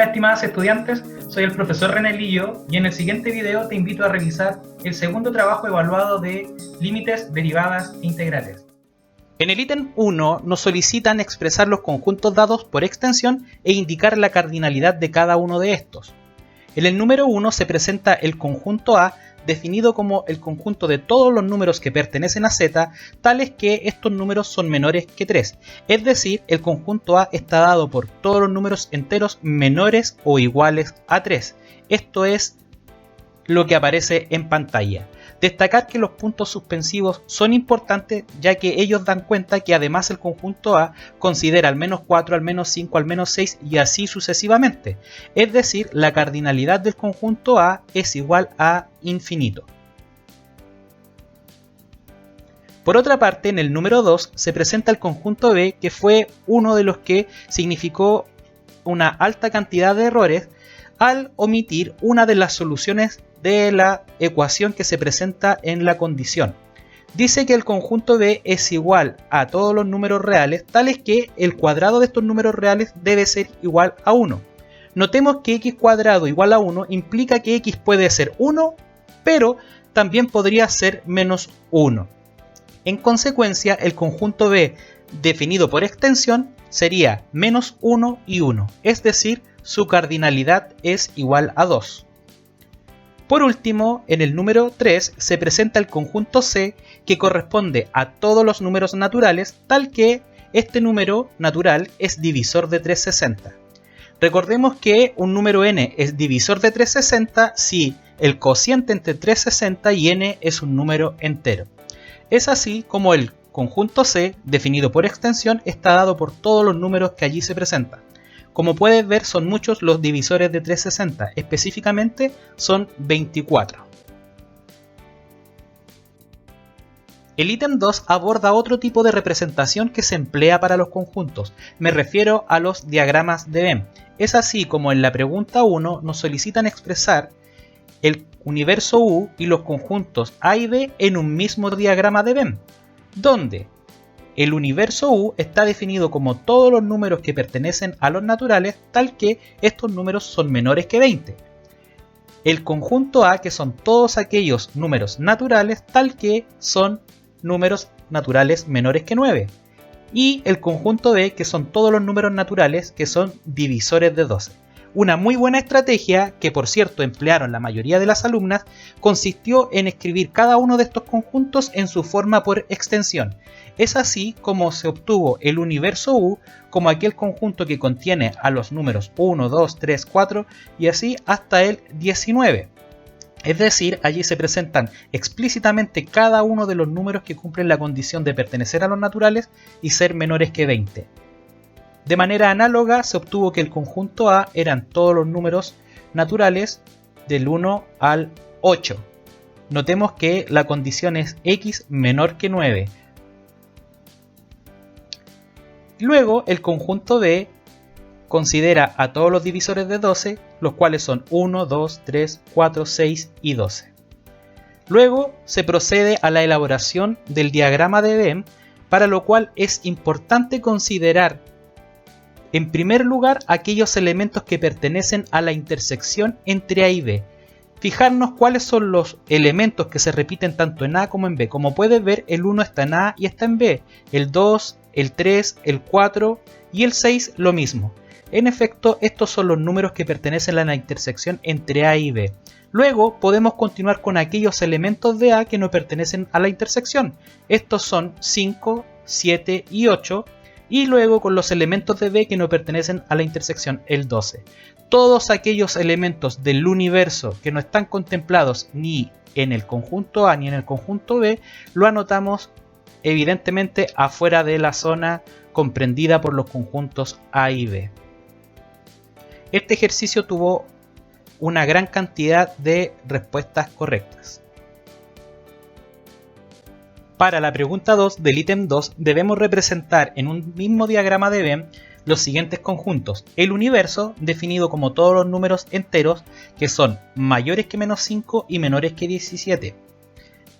estimadas estudiantes, soy el profesor René Lillo y en el siguiente video te invito a revisar el segundo trabajo evaluado de límites, derivadas e integrales. En el ítem 1 nos solicitan expresar los conjuntos dados por extensión e indicar la cardinalidad de cada uno de estos. En el número 1 se presenta el conjunto A definido como el conjunto de todos los números que pertenecen a Z, tales que estos números son menores que 3. Es decir, el conjunto A está dado por todos los números enteros menores o iguales a 3. Esto es lo que aparece en pantalla. Destacar que los puntos suspensivos son importantes, ya que ellos dan cuenta que además el conjunto A considera al menos 4, al menos 5, al menos 6 y así sucesivamente. Es decir, la cardinalidad del conjunto A es igual a infinito. Por otra parte, en el número 2 se presenta el conjunto B, que fue uno de los que significó una alta cantidad de errores al omitir una de las soluciones de la ecuación que se presenta en la condición. Dice que el conjunto B es igual a todos los números reales, tales que el cuadrado de estos números reales debe ser igual a 1. Notemos que x cuadrado igual a 1 implica que x puede ser 1, pero también podría ser menos 1. En consecuencia, el conjunto B definido por extensión sería menos 1 y 1, es decir, su cardinalidad es igual a 2. Por último, en el número 3 se presenta el conjunto C, que corresponde a todos los números naturales, tal que este número natural es divisor de 360. Recordemos que un número n es divisor de 360 si el cociente entre 360 y n es un número entero. Es así como el conjunto C, definido por extensión, está dado por todos los números que allí se presentan. Como puedes ver, son muchos los divisores de 360, específicamente son 24. El ítem 2 aborda otro tipo de representación que se emplea para los conjuntos, me refiero a los diagramas de Venn. Es así como en la pregunta 1 nos solicitan expresar el universo U y los conjuntos A y B en un mismo diagrama de Venn, donde el universo U está definido como todos los números que pertenecen a los naturales, tal que estos números son menores que 20. El conjunto A, que son todos aquellos números naturales, tal que son números naturales menores que 9. Y el conjunto B, que son todos los números naturales que son divisores de 12. Una muy buena estrategia, que por cierto emplearon la mayoría de las alumnas, consistió en escribir cada uno de estos conjuntos en su forma por extensión. Es así como se obtuvo el universo U como aquel conjunto que contiene a los números 1, 2, 3, 4 y así hasta el 19. Es decir, allí se presentan explícitamente cada uno de los números que cumplen la condición de pertenecer a los naturales y ser menores que 20. De manera análoga se obtuvo que el conjunto A eran todos los números naturales del 1 al 8. Notemos que la condición es x menor que 9. Luego el conjunto B considera a todos los divisores de 12, los cuales son 1, 2, 3, 4, 6 y 12. Luego se procede a la elaboración del diagrama de Venn, para lo cual es importante considerar en primer lugar aquellos elementos que pertenecen a la intersección entre A y B. Fijarnos cuáles son los elementos que se repiten tanto en A como en B. Como puedes ver, el 1 está en A y está en B, el 2, el 3, el 4 y el 6 lo mismo. En efecto, estos son los números que pertenecen a la intersección entre A y B. Luego podemos continuar con aquellos elementos de A que no pertenecen a la intersección. Estos son 5, 7 y 8. Y luego con los elementos de B que no pertenecen a la intersección, el 12. Todos aquellos elementos del universo que no están contemplados ni en el conjunto A ni en el conjunto B, lo anotamos evidentemente afuera de la zona comprendida por los conjuntos A y B. Este ejercicio tuvo una gran cantidad de respuestas correctas. Para la pregunta 2 del ítem 2 debemos representar en un mismo diagrama de Venn los siguientes conjuntos. El universo, definido como todos los números enteros que son mayores que menos 5 y menores que 17.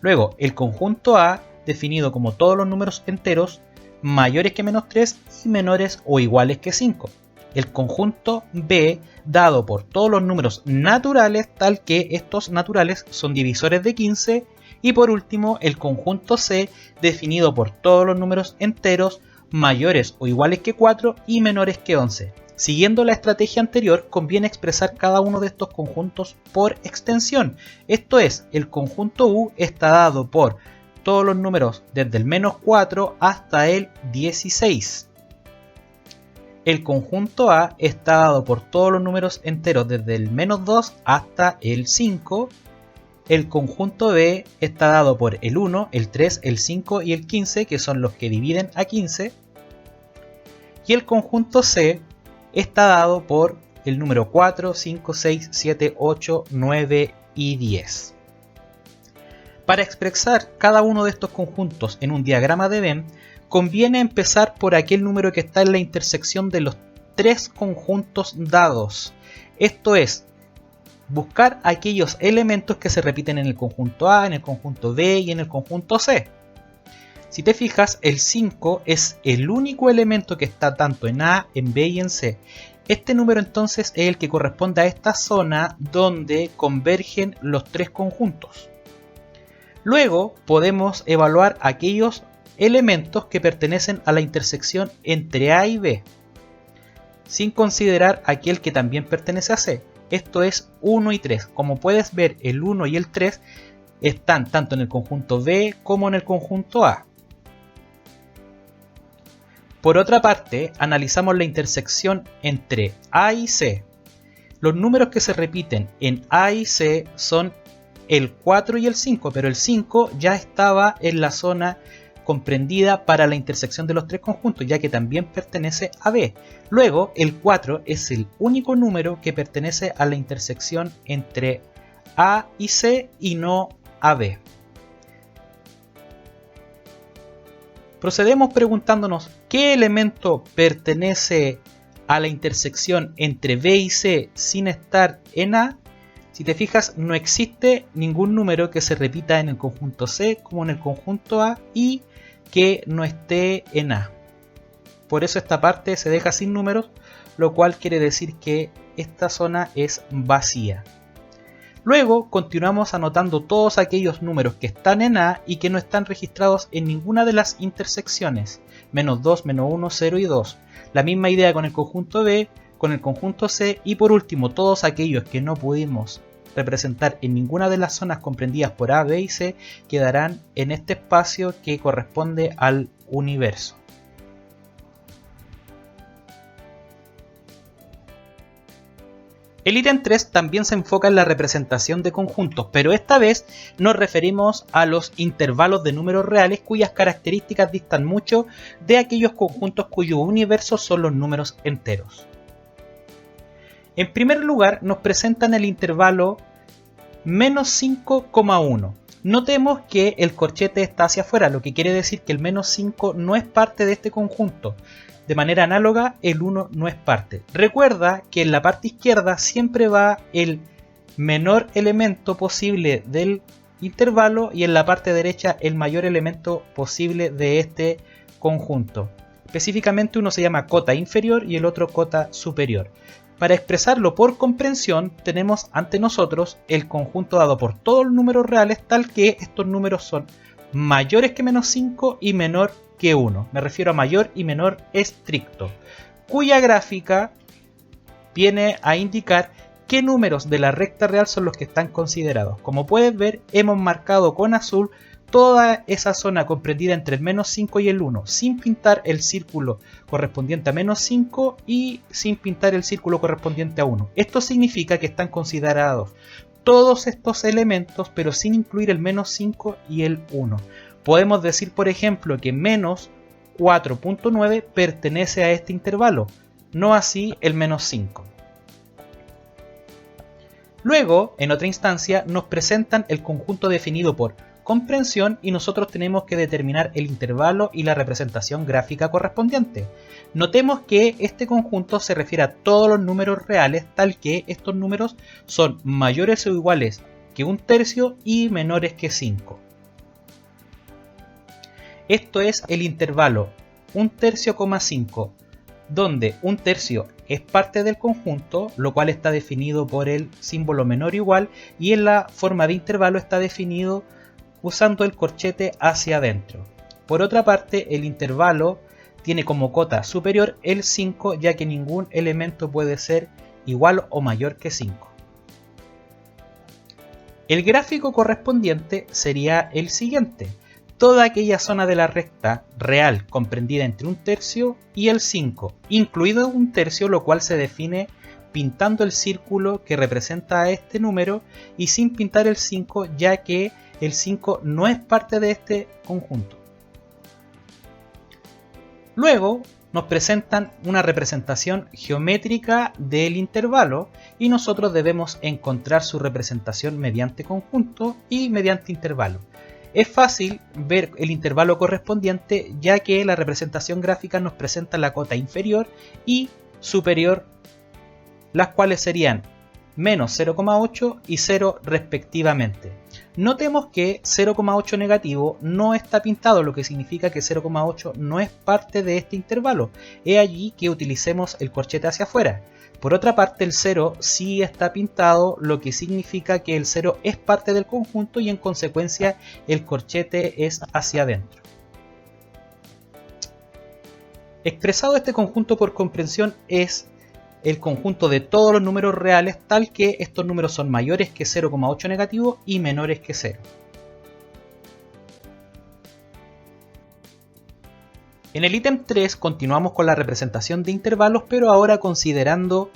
Luego, el conjunto A, definido como todos los números enteros mayores que menos 3 y menores o iguales que 5. el conjunto B dado por todos los números naturales, tal que estos naturales son divisores de 15, y por último el conjunto C definido por todos los números enteros mayores o iguales que 4 y menores que 11. Siguiendo la estrategia anterior, conviene expresar cada uno de estos conjuntos por extensión. Esto es, el conjunto U está dado por todos los números desde el menos 4 hasta el 16. El conjunto A está dado por todos los números enteros desde el menos 2 hasta el 5. El conjunto B está dado por el 1, el 3, el 5 y el 15, que son los que dividen a 15. Y el conjunto C está dado por el número 4, 5, 6, 7, 8, 9 y 10. Para expresar cada uno de estos conjuntos en un diagrama de Venn, conviene empezar por aquel número que está en la intersección de los tres conjuntos dados. Esto es, buscar aquellos elementos que se repiten en el conjunto A, en el conjunto B y en el conjunto C. Si te fijas, el 5 es el único elemento que está tanto en A, en B y en C. Este número entonces es el que corresponde a esta zona donde convergen los tres conjuntos. Luego podemos evaluar aquellos elementos que pertenecen a la intersección entre A y B, sin considerar aquel que también pertenece a C. Esto es 1 y 3. Como puedes ver, el 1 y el 3 están tanto en el conjunto B como en el conjunto A. Por otra parte, analizamos la intersección entre A y C. Los números que se repiten en A y C son el 4 y el 5, pero el 5 ya estaba en la zona comprendida para la intersección de los tres conjuntos, ya que también pertenece a B. Luego, el 4 es el único número que pertenece a la intersección entre A y C y no a B. Procedemos preguntándonos qué elemento pertenece a la intersección entre B y C sin estar en A. Si te fijas, no existe ningún número que se repita en el conjunto C como en el conjunto A y que no esté en A. Por eso esta parte se deja sin números, lo cual quiere decir que esta zona es vacía. Luego continuamos anotando todos aquellos números que están en A y que no están registrados en ninguna de las intersecciones. Menos 2, menos 1, 0 y 2. La misma idea con el conjunto B, con el conjunto C y por último todos aquellos que no pudimos representar en ninguna de las zonas comprendidas por A, B y C quedarán en este espacio que corresponde al universo. El ítem 3 también se enfoca en la representación de conjuntos, pero esta vez nos referimos a los intervalos de números reales cuyas características distan mucho de aquellos conjuntos cuyos universos son los números enteros. En primer lugar, nos presentan el intervalo menos 5,1. Notemos que el corchete está hacia afuera, lo que quiere decir que el menos 5 no es parte de este conjunto. De manera análoga, el 1 no es parte. Recuerda que en la parte izquierda siempre va el menor elemento posible del intervalo y en la parte derecha el mayor elemento posible de este conjunto. Específicamente uno se llama cota inferior y el otro cota superior. Para expresarlo por comprensión tenemos ante nosotros el conjunto dado por todos los números reales, tal que estos números son mayores que menos 5 y menor que 1. Me refiero a mayor y menor estricto, cuya gráfica viene a indicar qué números de la recta real son los que están considerados. Como puedes ver, hemos marcado con azul toda esa zona comprendida entre el menos 5 y el 1, sin pintar el círculo correspondiente a menos 5 y sin pintar el círculo correspondiente a 1. Esto significa que están considerados todos estos elementos, pero sin incluir el menos 5 y el 1. Podemos decir, por ejemplo, que menos 4.9 pertenece a este intervalo, no así el menos 5. Luego, en otra instancia, nos presentan el conjunto definido por comprensión y nosotros tenemos que determinar el intervalo y la representación gráfica correspondiente. Notemos que este conjunto se refiere a todos los números reales, tal que estos números son mayores o iguales que 1/3 y menores que 5. Esto es el intervalo 1/3,5, donde 1/3 es parte del conjunto, lo cual está definido por el símbolo menor o igual, y en la forma de intervalo está definido usando el corchete hacia adentro. Por otra parte, el intervalo tiene como cota superior el 5, ya que ningún elemento puede ser igual o mayor que 5. El gráfico correspondiente sería el siguiente. Toda aquella zona de la recta real comprendida entre 1/3 y el 5, incluido 1/3, lo cual se define pintando el círculo que representa a este número y sin pintar el 5, ya que el 5 no es parte de este conjunto. Luego nos presentan una representación geométrica del intervalo y nosotros debemos encontrar su representación mediante conjunto y mediante intervalo. Es fácil ver el intervalo correspondiente, ya que la representación gráfica nos presenta la cota inferior y superior, las cuales serían menos 0,8 y 0 respectivamente. Notemos que 0,8 negativo no está pintado, lo que significa que 0,8 no es parte de este intervalo. Es allí que utilicemos el corchete hacia afuera. Por otra parte, el 0 sí está pintado, lo que significa que el 0 es parte del conjunto y en consecuencia el corchete es hacia adentro. Expresado este conjunto por comprensión es el conjunto de todos los números reales, tal que estos números son mayores que 0,8 negativo y menores que 0. En el ítem 3 continuamos con la representación de intervalos, pero ahora considerando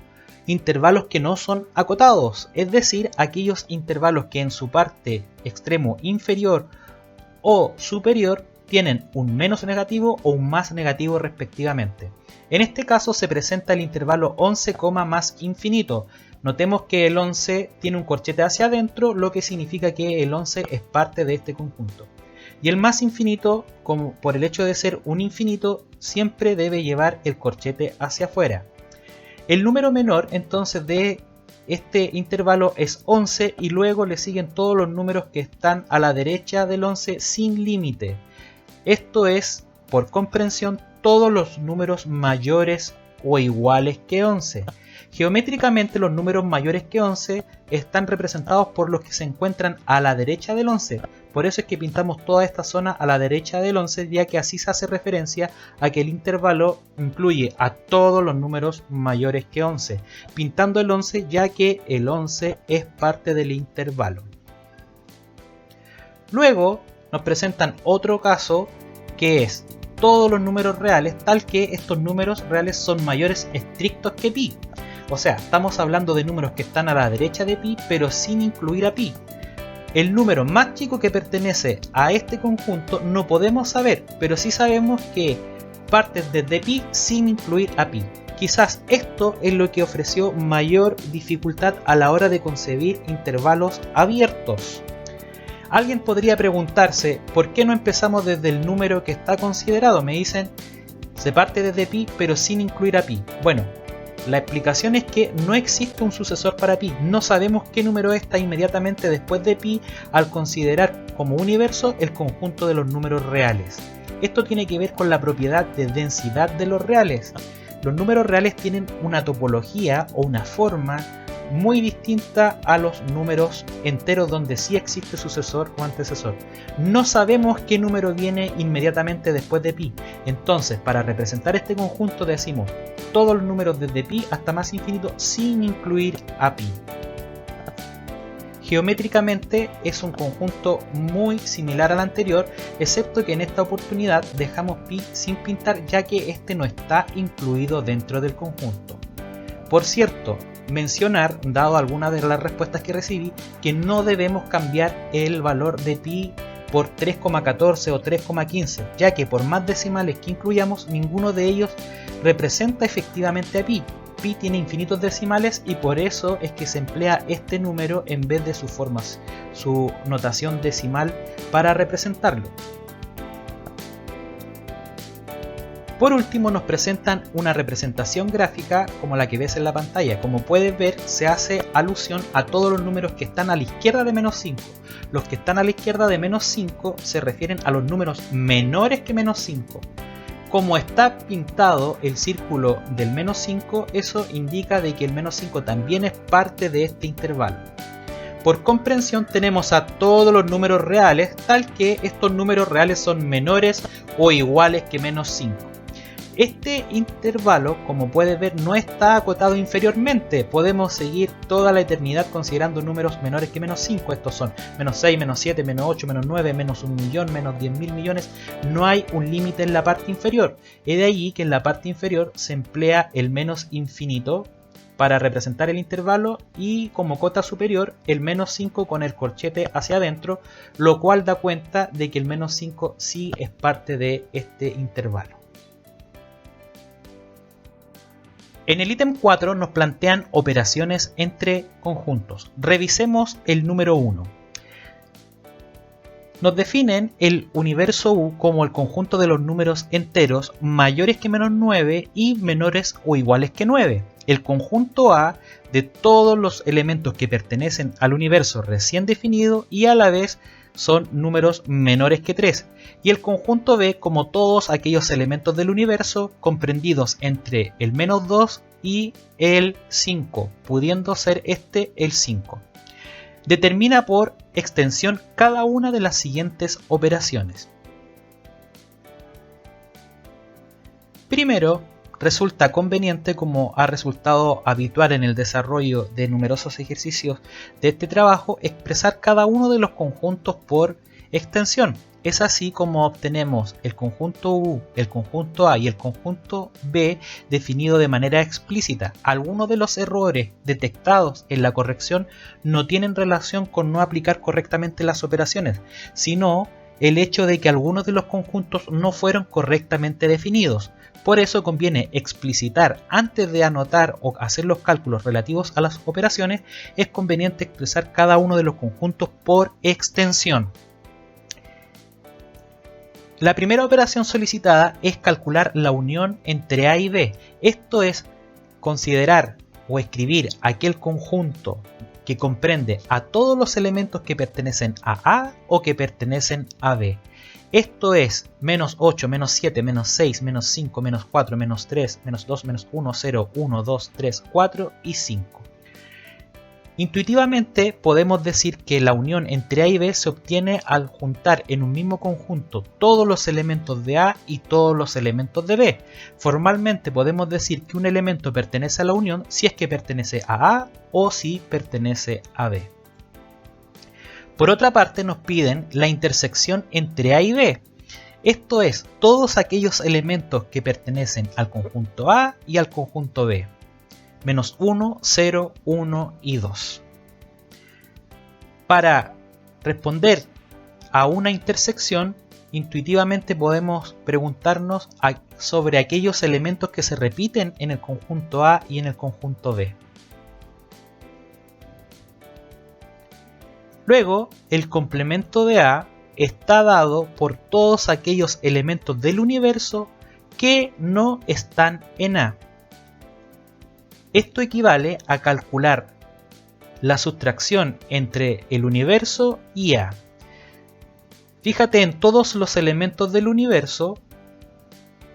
intervalos que no son acotados, es decir, aquellos intervalos que en su parte extremo inferior o superior tienen un menos negativo o un más negativo respectivamente. En este caso se presenta el intervalo 11, más infinito. Notemos que el 11 tiene un corchete hacia adentro, lo que significa que el 11 es parte de este conjunto. Y el más infinito, como por el hecho de ser un infinito, siempre debe llevar el corchete hacia afuera. El número menor entonces de este intervalo es 11 y luego le siguen todos los números que están a la derecha del 11 sin límite. Esto es, por comprensión, todos los números mayores o iguales que 11. Geométricamente los números mayores que 11 están representados por los que se encuentran a la derecha del 11. Por eso es que pintamos toda esta zona a la derecha del 11, ya que así se hace referencia a que el intervalo incluye a todos los números mayores que 11. Pintando el 11 ya que el 11 es parte del intervalo. Luego nos presentan otro caso que es todos los números reales, tal que estos números reales son mayores estrictos que pi. O sea, estamos hablando de números que están a la derecha de pi, pero sin incluir a pi. El número más chico que pertenece a este conjunto no podemos saber, pero sí sabemos que parte desde pi sin incluir a pi. Quizás esto es lo que ofreció mayor dificultad a la hora de concebir intervalos abiertos. Alguien podría preguntarse, ¿por qué no empezamos desde el número que está considerado? Me dicen, se parte desde pi pero sin incluir a pi. Bueno, la explicación es que no existe un sucesor para pi. No sabemos qué número está inmediatamente después de pi al considerar como universo el conjunto de los números reales. Esto tiene que ver con la propiedad de densidad de los reales. Los números reales tienen una topología o una forma muy distinta a los números enteros donde sí existe sucesor o antecesor. No sabemos qué número viene inmediatamente después de pi. Entonces, para representar este conjunto decimos todos los números desde pi hasta más infinito sin incluir a pi. Geométricamente es un conjunto muy similar al anterior, excepto que en esta oportunidad dejamos pi sin pintar, ya que este no está incluido dentro del conjunto. Por cierto, mencionar, dado algunas de las respuestas que recibí, que no debemos cambiar el valor de pi por 3,14 o 3,15, ya que por más decimales que incluyamos, ninguno de ellos representa efectivamente a pi. Pi tiene infinitos decimales y por eso es que se emplea este número en vez de su notación decimal para representarlo. Por último nos presentan una representación gráfica como la que ves en la pantalla. Como puedes ver, se hace alusión a todos los números que están a la izquierda de menos 5. Los que están a la izquierda de menos 5 se refieren a los números menores que menos 5. Como está pintado el círculo del menos 5, eso indica de que el menos 5 también es parte de este intervalo. Por comprensión tenemos a todos los números reales, tal que estos números reales son menores o iguales que menos 5. Este intervalo, como puedes ver, no está acotado inferiormente. Podemos seguir toda la eternidad considerando números menores que menos 5. Estos son menos 6, menos 7, menos 8, menos 9, menos 1 millón, menos 10.000 millones. No hay un límite en la parte inferior. Es de allí que en la parte inferior se emplea el menos infinito para representar el intervalo y como cota superior el menos 5 con el corchete hacia adentro, lo cual da cuenta de que el menos 5 sí es parte de este intervalo. En el ítem 4 nos plantean operaciones entre conjuntos. Revisemos el número 1. Nos definen el universo U como el conjunto de los números enteros mayores que menos 9 y menores o iguales que 9. El conjunto A de todos los elementos que pertenecen al universo recién definido y a la vez son números menores que 3. Y el conjunto B como todos aquellos elementos del universo comprendidos entre el menos 2 y el 5, pudiendo ser este el 5. Determina por extensión cada una de las siguientes operaciones. Primero, resulta conveniente, como ha resultado habitual en el desarrollo de numerosos ejercicios de este trabajo, expresar cada uno de los conjuntos por extensión. Es así como obtenemos el conjunto U, el conjunto A y el conjunto B definido de manera explícita. Algunos de los errores detectados en la corrección no tienen relación con no aplicar correctamente las operaciones, sino el hecho de que algunos de los conjuntos no fueron correctamente definidos. Por eso conviene explicitar antes de anotar o hacer los cálculos relativos a las operaciones. Es conveniente expresar cada uno de los conjuntos por extensión. La primera operación solicitada es calcular la unión entre A y B. Esto es considerar o escribir aquel conjunto que comprende a todos los elementos que pertenecen a A o que pertenecen a B. Esto es menos 8, menos 7, menos 6, menos 5, menos 4, menos 3, menos 2, menos 1, 0, 1, 2, 3, 4 y 5. Intuitivamente podemos decir que la unión entre A y B se obtiene al juntar en un mismo conjunto todos los elementos de A y todos los elementos de B. Formalmente podemos decir que un elemento pertenece a la unión si es que pertenece a A o si pertenece a B. Por otra parte nos piden la intersección entre A y B. Esto es, todos aquellos elementos que pertenecen al conjunto A y al conjunto B. Menos 1, 0, 1 y 2. Para responder a una intersección, intuitivamente podemos preguntarnos sobre aquellos elementos que se repiten en el conjunto A y en el conjunto B. Luego, el complemento de A está dado por todos aquellos elementos del universo que no están en A. Esto equivale a calcular la sustracción entre el universo y A. Fíjate en todos los elementos del universo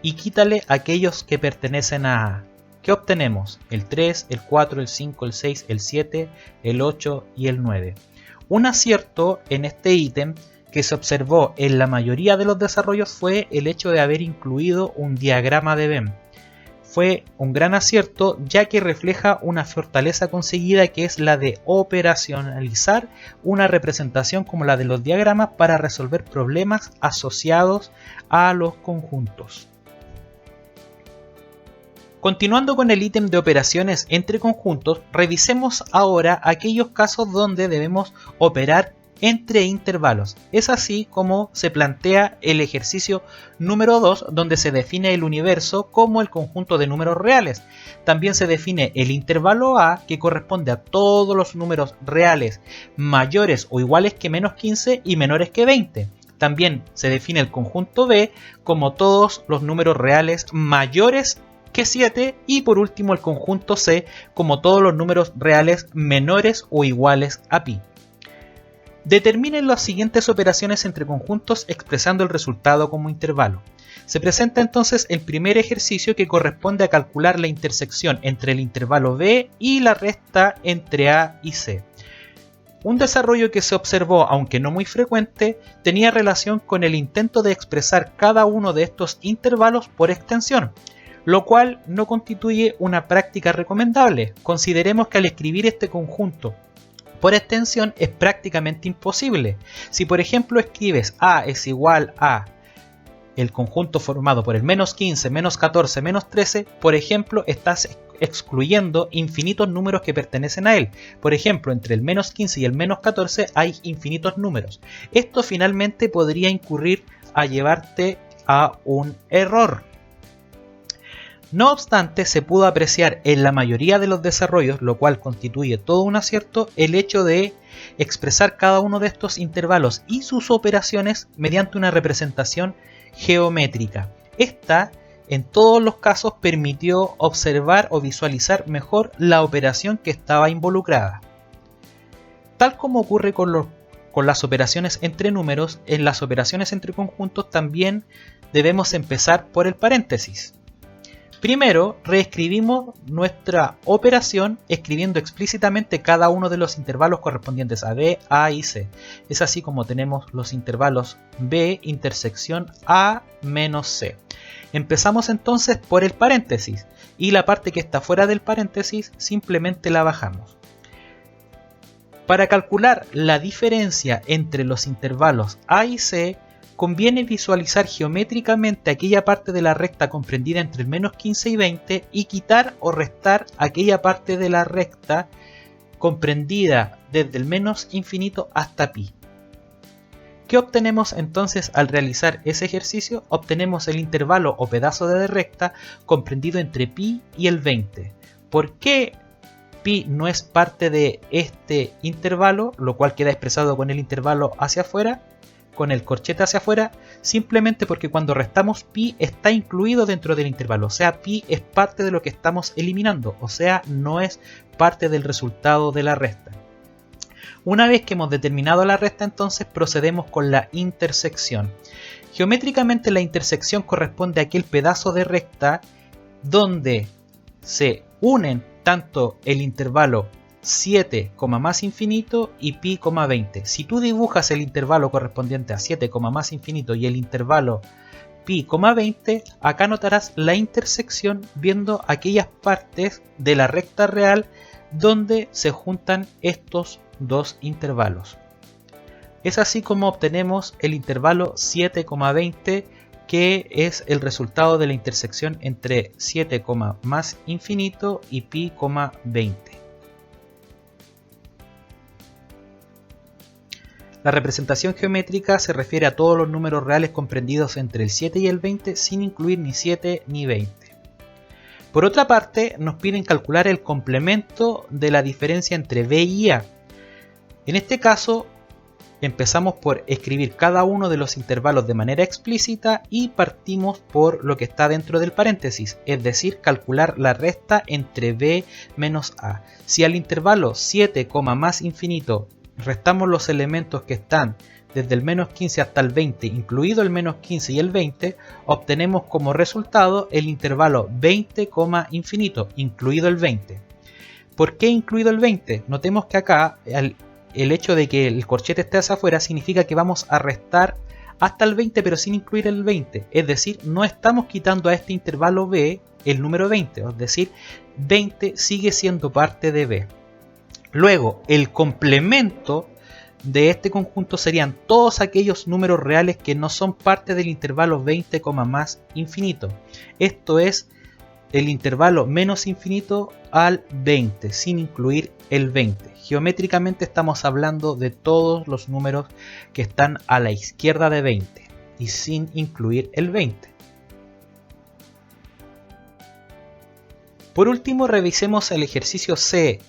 y quítale aquellos que pertenecen a A. ¿Qué obtenemos? El 3, el 4, el 5, el 6, el 7, el 8 y el 9. Un acierto en este ítem que se observó en la mayoría de los desarrollos fue el hecho de haber incluido un diagrama de Venn. Fue un gran acierto ya que refleja una fortaleza conseguida, que es la de operacionalizar una representación como la de los diagramas para resolver problemas asociados a los conjuntos. Continuando con el ítem de operaciones entre conjuntos, revisemos ahora aquellos casos donde debemos operar entre intervalos. Es así como se plantea el ejercicio número 2, donde se define el universo como el conjunto de números reales. También se define el intervalo A, que corresponde a todos los números reales mayores o iguales que menos 15 y menores que 20. También se define el conjunto B como todos los números reales mayores que 7 y por último el conjunto C como todos los números reales menores o iguales a pi. Determinen las siguientes operaciones entre conjuntos expresando el resultado como intervalo. Se presenta entonces el primer ejercicio que corresponde a calcular la intersección entre el intervalo B y la resta entre A y C. Un desarrollo que se observó, aunque no muy frecuente, tenía relación con el intento de expresar cada uno de estos intervalos por extensión, lo cual no constituye una práctica recomendable. Consideremos que al escribir este conjunto por extensión es prácticamente imposible. Si por ejemplo escribes A es igual a el conjunto formado por el menos 15, menos 14, menos 13, por ejemplo, estás excluyendo infinitos números que pertenecen a él. Por ejemplo, entre el menos 15 y el menos 14 hay infinitos números. Esto finalmente podría incurrir a llevarte a un error. No obstante, se pudo apreciar en la mayoría de los desarrollos, lo cual constituye todo un acierto, el hecho de expresar cada uno de estos intervalos y sus operaciones mediante una representación geométrica. Esta, en todos los casos, permitió observar o visualizar mejor la operación que estaba involucrada. Tal como ocurre con las operaciones entre números, en las operaciones entre conjuntos también debemos empezar por el paréntesis. Primero, reescribimos nuestra operación escribiendo explícitamente cada uno de los intervalos correspondientes a B, A y C. Es así como tenemos los intervalos B intersección A menos C. Empezamos entonces por el paréntesis y la parte que está fuera del paréntesis simplemente la bajamos. Para calcular la diferencia entre los intervalos A y C, conviene visualizar geométricamente aquella parte de la recta comprendida entre el menos 15 y 20 y quitar o restar aquella parte de la recta comprendida desde el menos infinito hasta pi. ¿Qué obtenemos entonces al realizar ese ejercicio? Obtenemos el intervalo o pedazo de recta comprendido entre pi y el 20. ¿Por qué pi no es parte de este intervalo, lo cual queda expresado con el intervalo hacia afuera? Con el corchete hacia afuera, simplemente porque cuando restamos pi está incluido dentro del intervalo, o sea, pi es parte de lo que estamos eliminando, o sea, no es parte del resultado de la resta. Una vez que hemos determinado la resta, entonces procedemos con la intersección. Geométricamente la intersección corresponde a aquel pedazo de recta donde se unen tanto el intervalo 7, más infinito y pi, 20. Si tú dibujas el intervalo correspondiente a 7, más infinito y el intervalo pi, 20, acá notarás la intersección viendo aquellas partes de la recta real donde se juntan estos dos intervalos. Es así como obtenemos el intervalo 7,20, que es el resultado de la intersección entre 7, más infinito y pi, 20. La representación geométrica se refiere a todos los números reales comprendidos entre el 7 y el 20 sin incluir ni 7 ni 20. Por otra parte, nos piden calcular el complemento de la diferencia entre B y A. En este caso, empezamos por escribir cada uno de los intervalos de manera explícita y partimos por lo que está dentro del paréntesis, es decir, calcular la resta entre B menos A. Si al intervalo 7, más infinito restamos los elementos que están desde el menos 15 hasta el 20, incluido el menos 15 y el 20, obtenemos como resultado el intervalo 20, infinito, incluido el 20. ¿Por qué incluido el 20? Notemos que acá el hecho de que el corchete esté hacia afuera significa que vamos a restar hasta el 20 pero sin incluir el 20. Es decir, no estamos quitando a este intervalo B el número 20, es decir, 20 sigue siendo parte de B. Luego, el complemento de este conjunto serían todos aquellos números reales que no son parte del intervalo 20, más infinito. Esto es el intervalo menos infinito al 20, sin incluir el 20. Geométricamente estamos hablando de todos los números que están a la izquierda de 20 y sin incluir el 20. Por último, revisemos el ejercicio C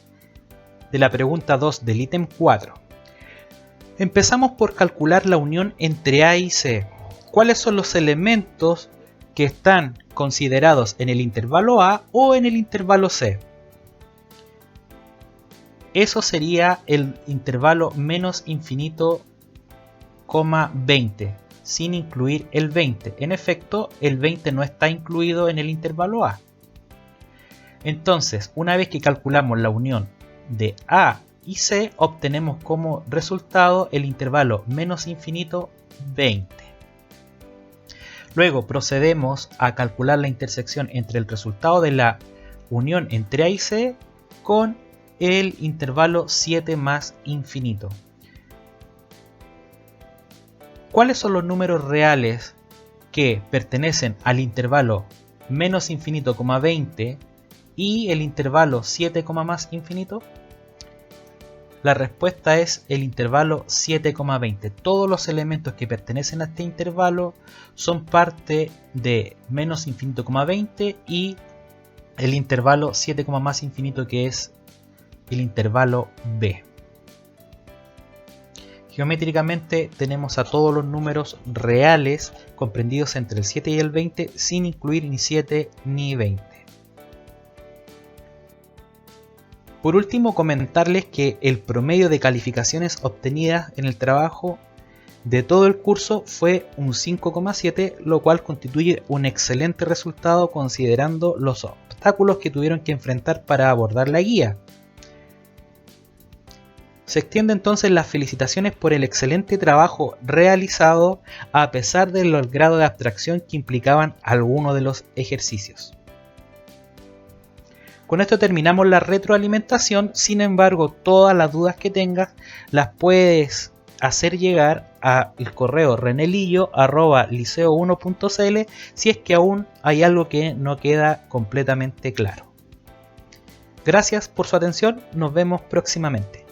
de la pregunta 2 del ítem 4. Empezamos por calcular la unión entre A y C. ¿Cuáles son los elementos que están considerados en el intervalo A o en el intervalo C? Eso sería el intervalo menos infinito, 20, sin incluir el 20. En efecto, el 20 no está incluido en el intervalo A. Entonces, una vez que calculamos la unión de A y C, obtenemos como resultado el intervalo menos infinito 20. Luego procedemos a calcular la intersección entre el resultado de la unión entre A y C con el intervalo 7 más infinito. ¿Cuáles son los números reales que pertenecen al intervalo menos infinito, 20 y el intervalo 7, más infinito? La respuesta es el intervalo 7,20. Todos los elementos que pertenecen a este intervalo son parte de menos infinito, 20 y el intervalo 7, más infinito, que es el intervalo B. Geométricamente tenemos a todos los números reales comprendidos entre el 7 y el 20 sin incluir ni 7 ni 20. Por último, comentarles que el promedio de calificaciones obtenidas en el trabajo de todo el curso fue un 5,7, lo cual constituye un excelente resultado considerando los obstáculos que tuvieron que enfrentar para abordar la guía. Se extiende entonces las felicitaciones por el excelente trabajo realizado a pesar del grado de abstracción que implicaban algunos de los ejercicios. Con esto terminamos la retroalimentación. Sin embargo, todas las dudas que tengas las puedes hacer llegar al correo renelillo@liceo1.cl si es que aún hay algo que no queda completamente claro. Gracias por su atención, nos vemos próximamente.